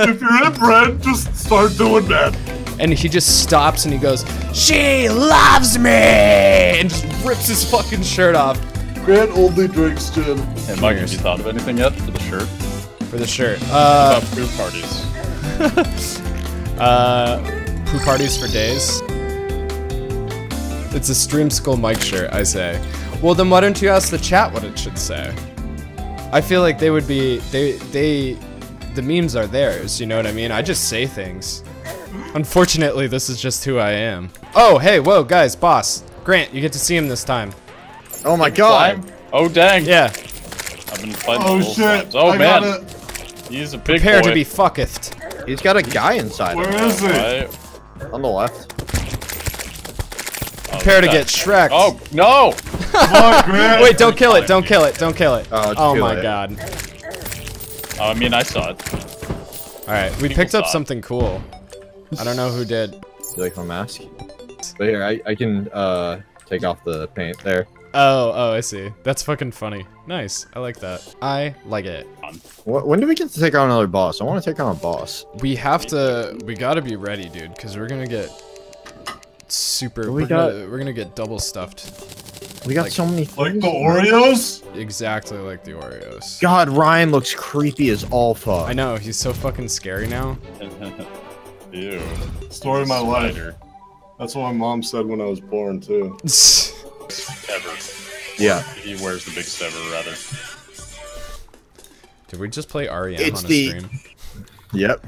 If you're inbred, just start doing that. And he just stops and he goes, "She loves me!" and just rips his fucking shirt off. Grant only drinks gin. Hey, Mike, have you thought of anything yet for the shirt? For the shirt. About poop parties. Poop parties for days. It's a Stream Skull Mike shirt, I say. Well, then why don't you ask the chat what it should say? I feel like they would be, the memes are theirs, you know what I mean? I just say things. Unfortunately, this is just who I am. Oh, hey, whoa, guys, boss. Grant, you get to see him this time. Oh my god. Oh, dang. Yeah. I've been fighting Oh both shit. sides. Oh, I man. got it. He's a big Prepare boy. to be fucketh. He's got a guy inside Where him. is he? Right. On the left. Prepare to okay. get Shrek. Oh, no! Come on, Grant. Wait, don't kill it, don't kill it, don't kill it. Oh, Oh too my late. god. Oh, I mean, I saw it. Alright, we picked up something cool. I don't know who did. You like my mask? But here, I can take off the paint there. Oh, I see. That's fucking funny. Nice, I like that. I like it. When do we get to take on another boss? I want to take on a boss. We gotta be ready, dude, because we're gonna get super, We we're gonna get double stuffed. We got Like- so many Like things. the Oreos? Exactly like the Oreos. God, Ryan looks creepy as all fuck. I know, he's so fucking scary now. Ew. Story of my life. Spider. That's what my mom said when I was born, too. Sever. Yeah. He wears the big sever, rather. Did we just play REM It's on a the- stream? Yep.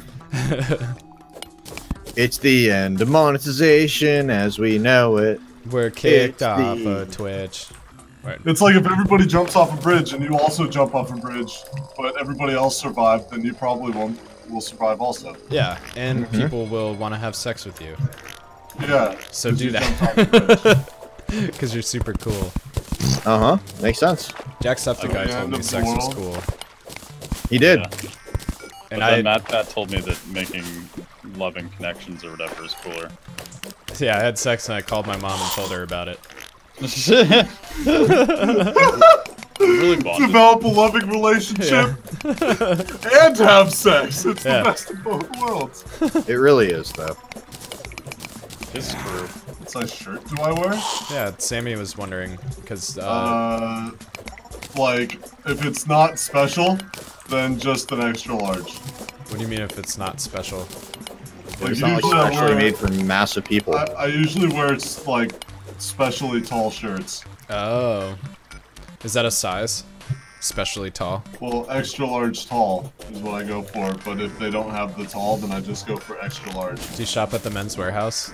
It's the end of monetization as we know it. We're kicked It's off the- of Twitch. Right. It's like if everybody jumps off a bridge and you also jump off a bridge, but everybody else survived, then you probably will survive also. Yeah, and people will want to have sex with you. Yeah. So 'cause do you jumped off a that. bridge. Because you're super cool. Uh-huh. Makes sense. Jacksepticeye At the told end me of the sex was world. cool. He did. Yeah. And But then I, Matt told me that making loving connections or whatever is cooler. yeah, I had sex and I called my mom and told her about it. Really bonded. Develop a loving relationship and have sex. It's Yeah. the best of both worlds. It really is, though. It's true. What size shirt do I wear? Yeah, Sammy was wondering, because, Like, if it's not special, then just an extra large. what do you mean if it's not special? Like, It's not like usually I specially wear- made for massive people. I usually wear, like, specially tall shirts. Oh. Is that a size? Especially tall? Well, extra large tall is what I go for, but if they don't have the tall, then I just go for extra large. Do you shop at the Men's Warehouse?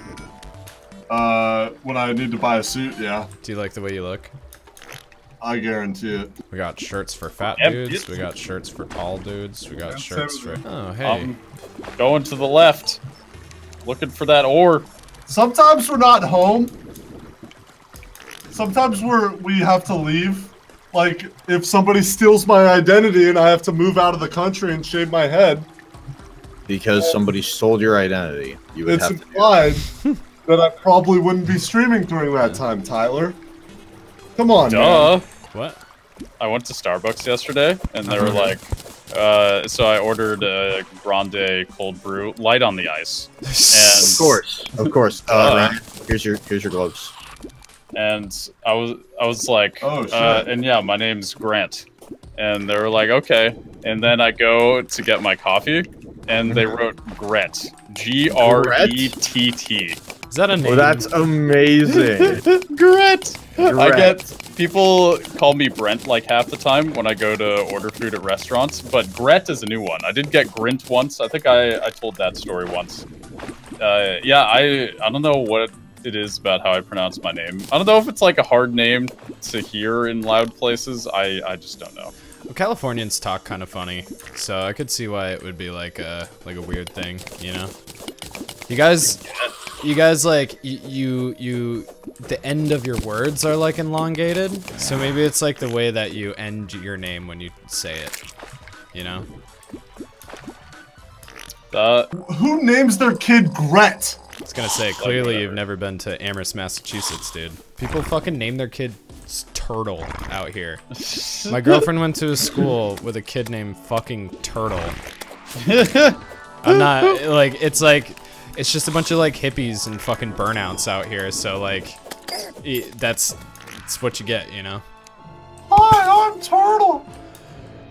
When I need to buy a suit, yeah, Do you like the way you look? I guarantee it. We got shirts for fat Yep, dudes, yep. we got shirts for tall dudes, we got Yep, shirts for... same Oh, hey. Going to the left. Looking for that ore. Sometimes we're not home. Sometimes we have to leave. Like, if somebody steals my identity and I have to move out of the country and shave my head, Because somebody stole your identity. You would it's have to do implied that I probably wouldn't be streaming during that time, Tyler. Come on, man. Duh. What? I went to Starbucks yesterday, and they were like, so I ordered a grande cold brew, light on the ice, Of course. Of course. Ryan, here's your gloves. and I was like, Oh, shit. and yeah, my name's Grant, and they were like, okay, and then I go to get my coffee, and they wrote Gret, G-R-E-T-T. Is that a name? Oh, that's amazing. Gret. I Gret. get people call me Brent like half the time when I go to order food at restaurants, but Gret is a new one. I did get Grint once. I think I told that story once. Yeah, I don't know what it is about how I pronounce my name. I don't know if it's like a hard name to hear in loud places. I just don't know. Well, Californians talk kind of funny, so I could see why it would be like a weird thing, you know? You guys like you the end of your words are like elongated, so maybe it's like the way that you end your name when you say it, you know? Who names their kid Gret? I was gonna say, clearly you've never been to Amherst, Massachusetts, dude. People fucking name their kid Turtle out here. My girlfriend went to a school with a kid named fucking Turtle. I'm not like it's just a bunch of like hippies and fucking burnouts out here. So like, that's what you get, you know. Hi, I'm Turtle.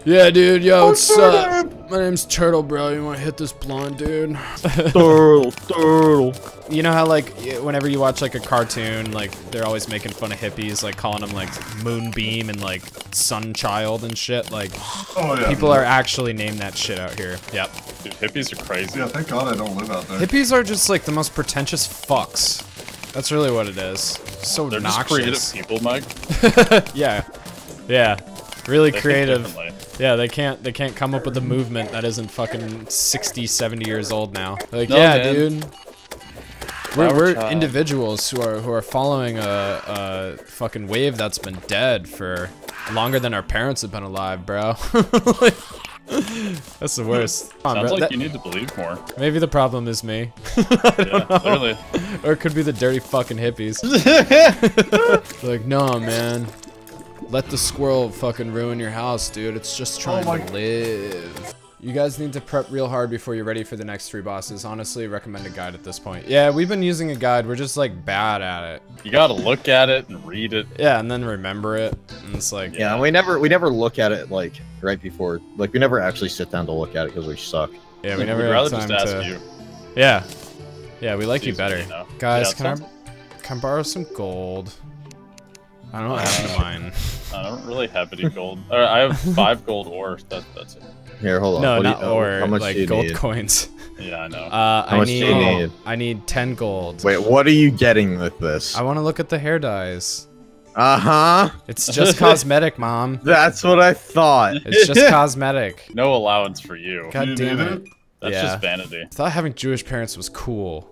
Yeah, dude. Yo, what's up? Turtle. My name's Turtle, bro. You wanna hit this blonde, dude? Turtle. You know how like whenever you watch like a cartoon, like they're always making fun of hippies, like calling them like Moonbeam and like Sunchild and shit. Like, Oh yeah. people are actually named that shit out here. Yep. Dude, hippies are crazy. Yeah, thank God I don't live out there. Hippies are just like the most pretentious fucks. That's really what it is. So They're just obnoxious. creative people, Mike. Yeah. Yeah. Really They think creative. differently. Yeah, they can't come up with a movement that isn't fucking 60, 70 years old now. Like, No, yeah, man. dude. We're individuals who are following a fucking wave that's been dead for longer than our parents have been alive, bro. Like, that's the worst. Come on, Sounds bro. like you need to believe more. Maybe the problem is me. Yeah, clearly. Or it could be the dirty fucking hippies. Like, no, man. Let the squirrel fucking ruin your house, dude. It's just trying to live. You guys need to prep real hard before you're ready for the next 3 bosses. Honestly, recommend a guide at this point. Yeah, we've been using a guide. We're just like bad at it. You gotta look at it and read it. Yeah, and then remember it. And it's like, Yeah, and we never look at it like right before. Like we never actually sit down to look at it because we suck. yeah, we never We'd have rather time just ask to. you. Yeah, yeah, we like you Easily, better, you know? guys. Yeah, Can I borrow some gold? I don't have any mine. I don't really have any gold. I have 5 gold ore. That's it. Here, hold on. No, What do not you- ore. How much Like do you gold need? coins. Yeah, I know. I much do you need? I need 10 gold. Wait, what are you getting with this? I want to look at the hair dyes. Uh-huh. It's just cosmetic, Mom. That's what I thought. It's just cosmetic. No allowance for you. God You damn need it. it? That's Yeah. just vanity. I thought having Jewish parents was cool.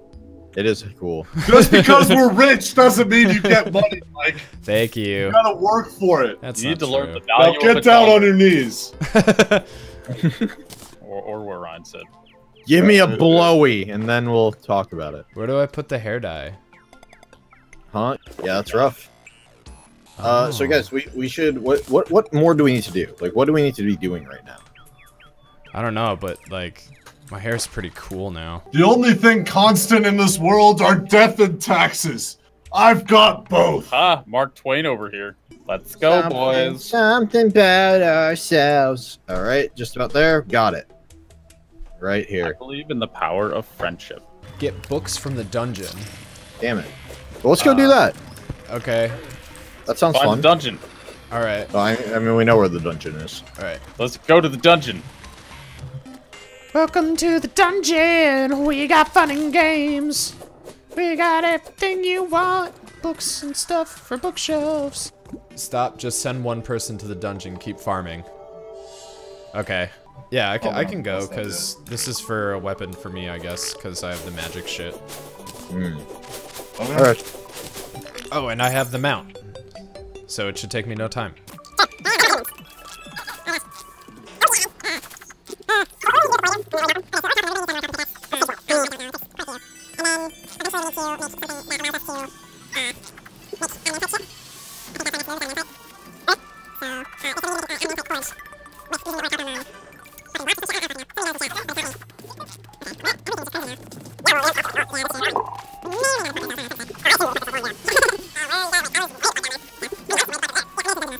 It is cool. Just because we're rich doesn't mean you get money, Mike. Thank you. You gotta work for it. That's You need not to learn true. the Now value of get a down dollar. on your knees. Or where Ryan said. Give me a blowy, and then we'll talk about it. Where do I put the hair dye? Huh? Yeah, that's rough. So Oh. guys, we should. What more do we need to do? Like, what do we need to be doing right now? I don't know, but like, my hair's pretty cool now. The only thing constant in this world are death and taxes. I've got both. Ah, Mark Twain over here. Let's go, boys. Something about ourselves. All right, just about there. Got it. Right I here. believe in the power of friendship. Get books from the dungeon. Damn it. Well, let's go do that. Okay. That sounds Find fun. the dungeon. All right. Oh, I mean, we know where the dungeon is. All right. Let's go to the dungeon. Welcome to the dungeon. We got fun and games. We got everything you want. Books and stuff for bookshelves. Stop. Just send one person to the dungeon. Keep farming. Okay. Yeah, I can go because this is for a weapon for me, I guess, because I have the magic shit. Okay. All right. Oh, and I have the mount, so it should take me no time.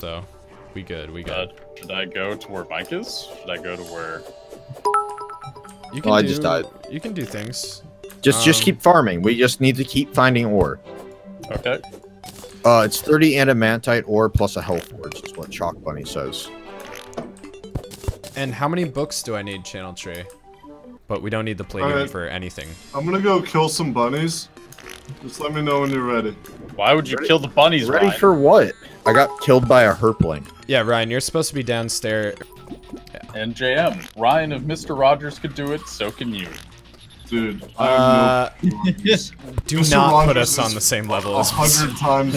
So, we good, we good. Should I go to where Mike is? Should I go to where... You can Well, I do, just died. You can do things. Just keep farming. We just need to keep finding ore. Okay. It's 30 adamantite ore plus a hell forge, is what Chalk Bunny says. And how many books do I need, Channel Tree? But we don't need the palladium Alright. for anything. I'm gonna go kill some bunnies. Just let me know when you're ready. Why would you kill the bunnies, Ready Ryan? for what? I got killed by a herpling. Yeah, Ryan, you're supposed to be downstairs. And JM. Ryan, if Mr. Rogers could do it, so can you. Dude, I have no... Do Mr. not put Rogers us on is the same level as 100 times...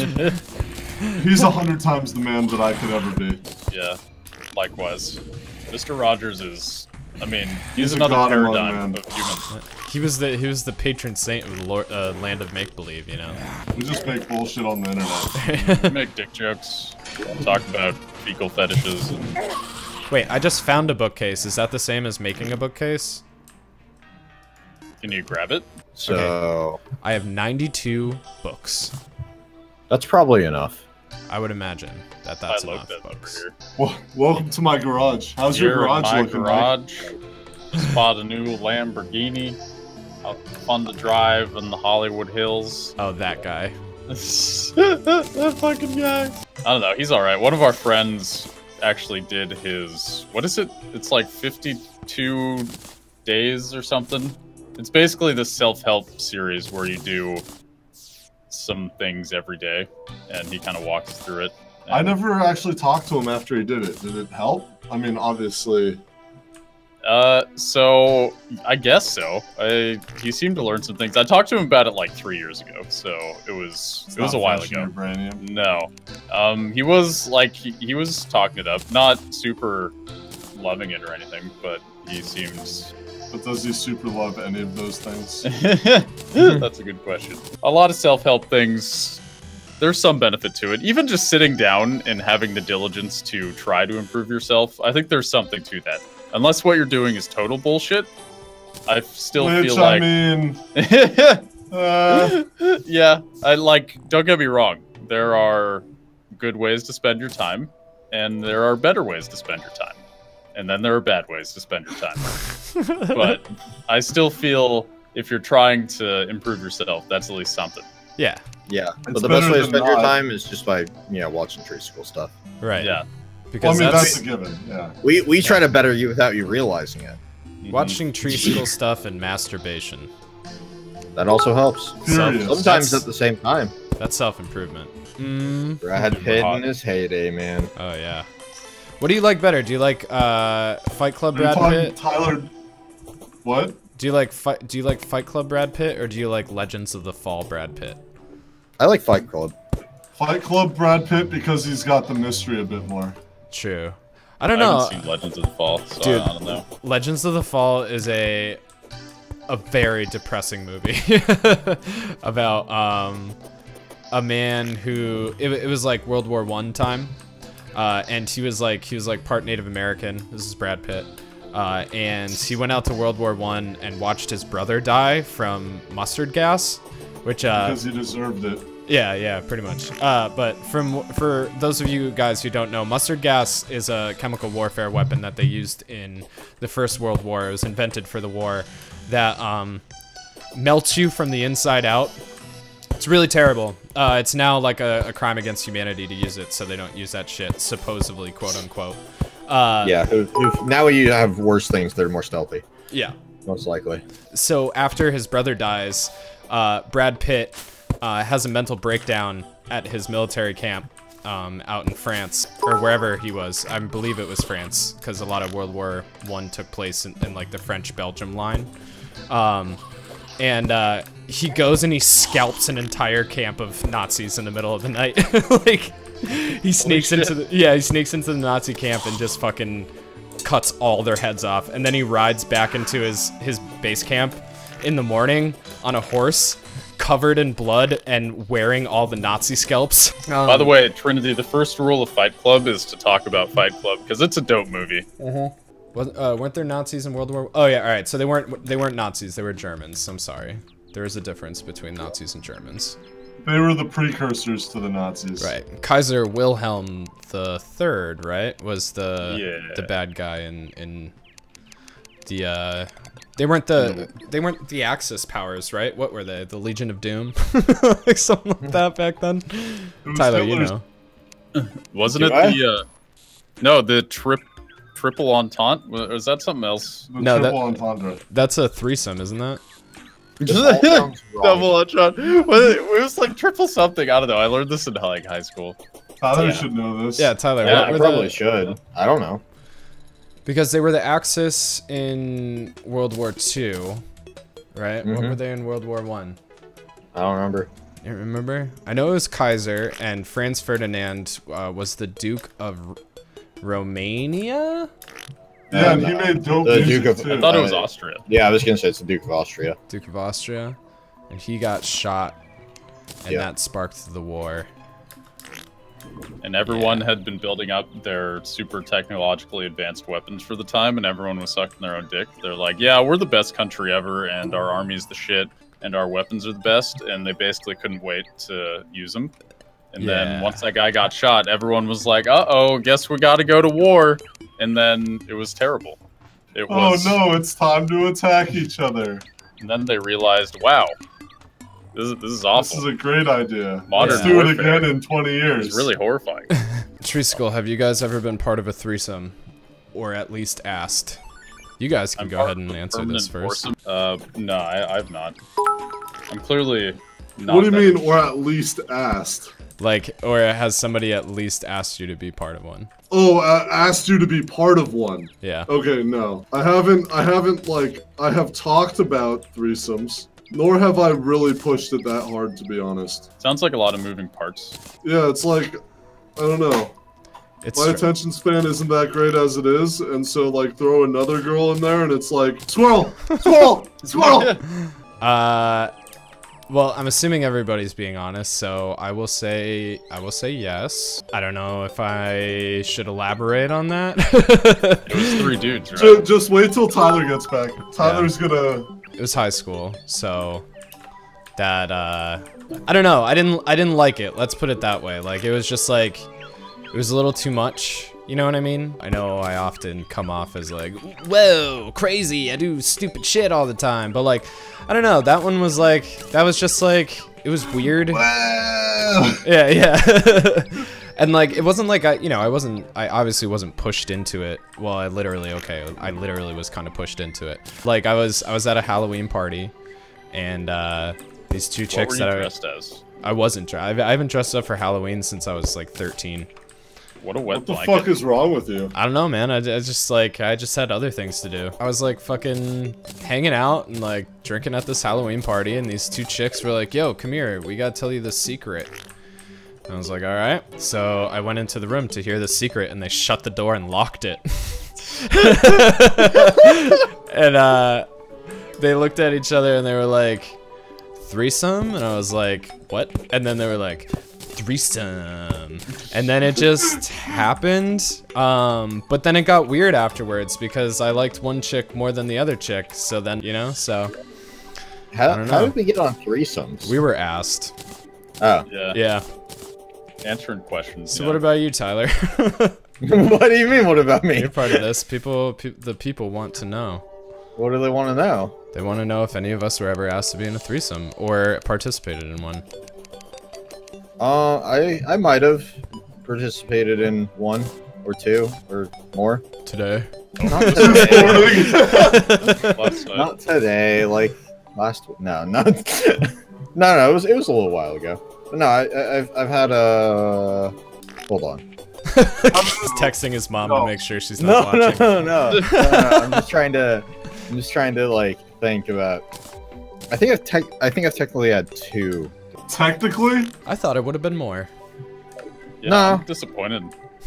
He's 100 times the man that I could ever be. Yeah. Likewise. Mr. Rogers is... I mean, He's he's a another god among paradigm men. of humans. He was the patron saint of the land of make believe, you know. We just make bullshit on the internet. We make dick jokes. Talk about fecal fetishes. And... Wait, I just found a bookcase. Is that the same as making a bookcase? Can you grab it? So I have 92 books. that's probably enough. I would imagine that that's I love enough that books. over here. Well, welcome to my garage. How's your Here in garage my looking garage. Just bought a new Lamborghini. Out fun to drive in the Hollywood Hills. Oh, that guy. That fucking guy. I don't know. He's all right. One of our friends actually did his. What is it? It's like 52 days or something. It's basically the self-help series where you do some things every day, and he kind of walks through it. I never actually talked to him after he did it. Did it help? I mean, obviously. So I guess so. He seemed to learn some things. I talked to him about it like 3 years ago, so it was a while fresh in ago. your brain, yeah. No, he was like he was talking it up, not super loving it or anything, but he seems. But does he super love any of those things? That's a good question. A lot of self-help things. There's some benefit to it. Even just sitting down and having the diligence to try to improve yourself, I think there's something to that. Unless what you're doing is total bullshit, I still feel like. I mean, yeah, don't get me wrong. There are good ways to spend your time, and there are better ways to spend your time. And then there are bad ways to spend your time. But I still feel if you're trying to improve yourself, that's at least something. Yeah. Yeah, It's but the best better way to than spend your not. time is just by watching tree school stuff. Right. Yeah. well, I Because mean, that's that's a given, yeah. We try to better you without you realizing it. watching tree school stuff and masturbation. That also helps. Furious. Sometimes That's- at the same time. That's self-improvement. Mm. Brad Pitt in his heyday, man. Oh yeah. What do you like better? Do you like Fight Club Brad Pitt? Tyler, what? Do you like Fight Club Brad Pitt, or do you like Legends of the Fall Brad Pitt? I like Fight Club. Fight Club Brad Pitt because he's got the mystery a bit more. True. I don't I know. haven't seen Legends of the Fall, so Dude. I don't know. Legends of the Fall is a very depressing movie about a man who it was like World War I time, and he was like part Native American. This is Brad Pitt, and he went out to World War I and watched his brother die from mustard gas, which Because he deserved it. yeah, pretty much. But for those of you guys who don't know, mustard gas is a chemical warfare weapon that they used in the First World War. It was invented for the war that melts you from the inside out. It's really terrible. It's now like a crime against humanity to use it, so they don't use that shit, supposedly, quote unquote. Yeah, now you have worse things that are more stealthy. Yeah. Most likely. So after his brother dies, Brad Pitt has a mental breakdown at his military camp out in France, or wherever he was. I believe it was France, because a lot of World War I took place in like the French-Belgium line. And he goes and he scalps an entire camp of Nazis in the middle of the night. Like, he sneaks into the Nazi camp and just fucking cuts all their heads off. And then he rides back into his base camp in the morning on a horse, covered in blood and wearing all the Nazi scalps. By the way, Trinity, the first rule of Fight Club is to talk about Fight Club because it's a dope movie. Weren't there Nazis in World War? Oh yeah, all right. So they weren't Nazis. They were Germans. I'm sorry. There is a difference between Nazis and Germans. They were the precursors to the Nazis. Right. Kaiser Wilhelm III, right, was the bad guy in the they weren't the Axis powers, right? What were they? The Legion of Doom? Like something like that back then. Tyler, you know. Wasn't it no, the triple entente? Was that something else? The No, triple entendre. That's a threesome, isn't that? Double entente. It was like triple something. I don't know. I learned this in like high school. Tyler should know this. Yeah, Tyler. Yeah, what I were probably the- should. I don't know. Because they were the Axis in World War II, right? What were they in World War I? I don't remember. You remember? I know it was Kaiser, and Franz Ferdinand was the Duke of Romania? Yeah, and he made dope the music Duke of- too. I thought it was Austria. Yeah, I was gonna say it's the Duke of Austria. Duke of Austria. And he got shot, and Yeah. that sparked the war. And everyone had been building up their super technologically advanced weapons for the time, and everyone was sucking their own dick. They're like, yeah, we're the best country ever, and our army's the shit, and our weapons are the best, and they basically couldn't wait to use them. And then once that guy got shot, everyone was like, uh-oh, guess we gotta go to war. And then it was terrible. It was, oh no, it's time to attack each other. And then they realized, wow, this is awful. This is a great idea. Modern Let's do it warfare. again in 20 years. It's really horrifying. Tree Skull, have you guys ever been part of a threesome? Or at least asked? You guys can go ahead and answer this first. No, I've not. I'm clearly not. What do you mean, or at least asked? Like, or has somebody at least asked you to be part of one? Oh, asked you to be part of one. Yeah. Okay, no. I haven't, like, I have talked about threesomes, nor have I really pushed it that hard, to be honest. Sounds like a lot of moving parts. Yeah, it's like, I don't know. My attention span isn't that great as it is, and so, like, throw another girl in there, and it's like, swirl! Swirl! Swirl! Well, I'm assuming everybody's being honest, so I will say yes. I don't know if I should elaborate on that. It was 3 dudes, right? Just wait till Tyler gets back. Tyler's gonna... It was high school, so that I don't know. I didn't like it. Let's put it that way. Like, it was just like, it was a little too much. You know what I mean? I know I often come off as like, whoa, crazy, I do stupid shit all the time. But like, I don't know, that one was like, that was just like, it was weird. Wow. Yeah. And like, it wasn't like I obviously wasn't pushed into it. Well, I literally was kind of pushed into it. Like, I was at a Halloween party, and these 2 chicks that I dressed as. I wasn't. I haven't dressed up for Halloween since I was like 13. What a wet blanket. What the fuck is wrong with you? I don't know, man. I just had other things to do. I was like fucking hanging out and like drinking at this Halloween party, and these 2 chicks were like, yo, come here, we gotta tell you the secret. And I was like, all right. So I went into the room to hear the secret, and they shut the door and locked it. And they looked at each other and they were like, threesome? And I was like, what? And then they were like, threesome. And then it just happened. But then it got weird afterwards because I liked one chick more than the other chick. So then, you know, so. How did we get on threesomes? We were asked. Oh. Yeah. Answering questions. So what about you, Tyler? What do you mean, what about me? You're part of this. The people want to know. What do they want to know? They want to know if any of us were ever asked to be in a threesome or participated in one. I might have participated in 1 or 2 or more. Today. Not today. Not today. Like last. No, not. No. It was a little while ago. But no, I've had a. Hold on. He's texting his mom to make sure she's not watching. No. I'm just trying to like think about. I think I've technically had 2. Technically? I thought it would have been more. Yeah, No. I'm disappointed.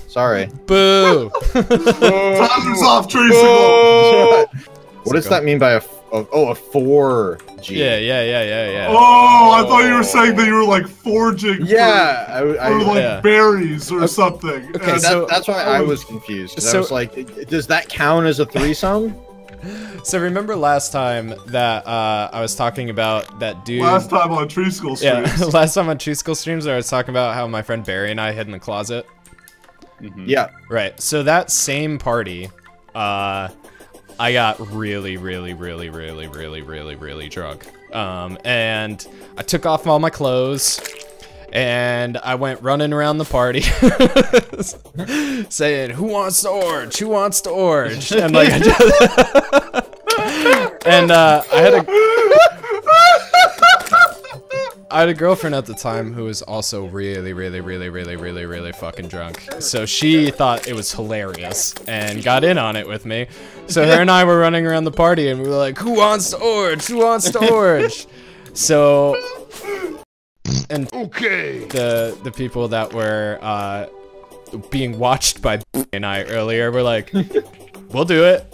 Sorry. Boo! Tyler's off, Tree Skull. What does that mean by a 4G? Yeah. Oh, I thought you were saying that you were like foraging for berries or something. Okay, And so that's why I was confused. I was like, does that count as a threesome? So remember last time that I was talking about that dude? Last time on Tree School streams. Yeah, last time on Tree School streams, I was talking about how my friend Barry and I hid in the closet. Mm-hmm. Yeah. Right. So that same party, I got really drunk. And I took off all my clothes. And I went running around the party saying, who wants the orange? Who wants the orange? And like, I had a girlfriend at the time who was also really fucking drunk. So she thought it was hilarious and got in on it with me. So her and I were running around the party and we were like, who wants the orange? Who wants the orange? So... And the people that were being watched by and I earlier were like, we'll do it.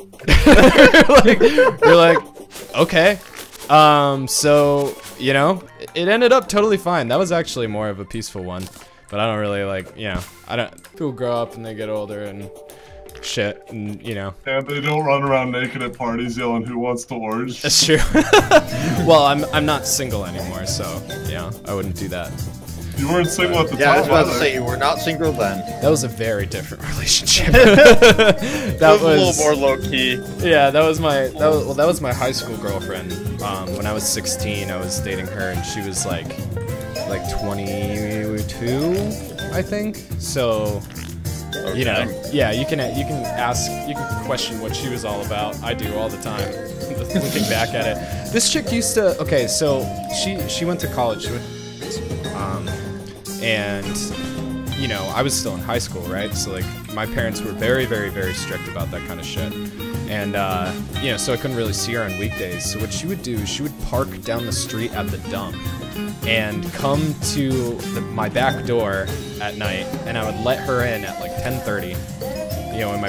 we're like, okay. So, you know, it ended up totally fine. That was actually more of a peaceful one. But I don't really like, you know, people grow up and they get older and shit, and you know. And they don't run around naked at parties yelling, "Who wants to orange?" That's true. Well, I'm not single anymore, so yeah, I wouldn't do that. You weren't single at the time. Yeah, I was about to say you were not single then. That was a very different relationship. that was a little more low key. Yeah, that was my high school girlfriend. When I was 16, I was dating her, and she was like 22, I think. So. Okay. You know, yeah, you can question what she was all about. I do all the time, looking back at it. This chick used to, okay, so she went to college, and, you know, I was still in high school, right? So, like, my parents were very, very, very strict about that kind of shit. And, you know, so I couldn't really see her on weekdays. So what she would do, she would park down the street at the dump and come to my back door at night, and I would let her in at like 10:30, you know, when my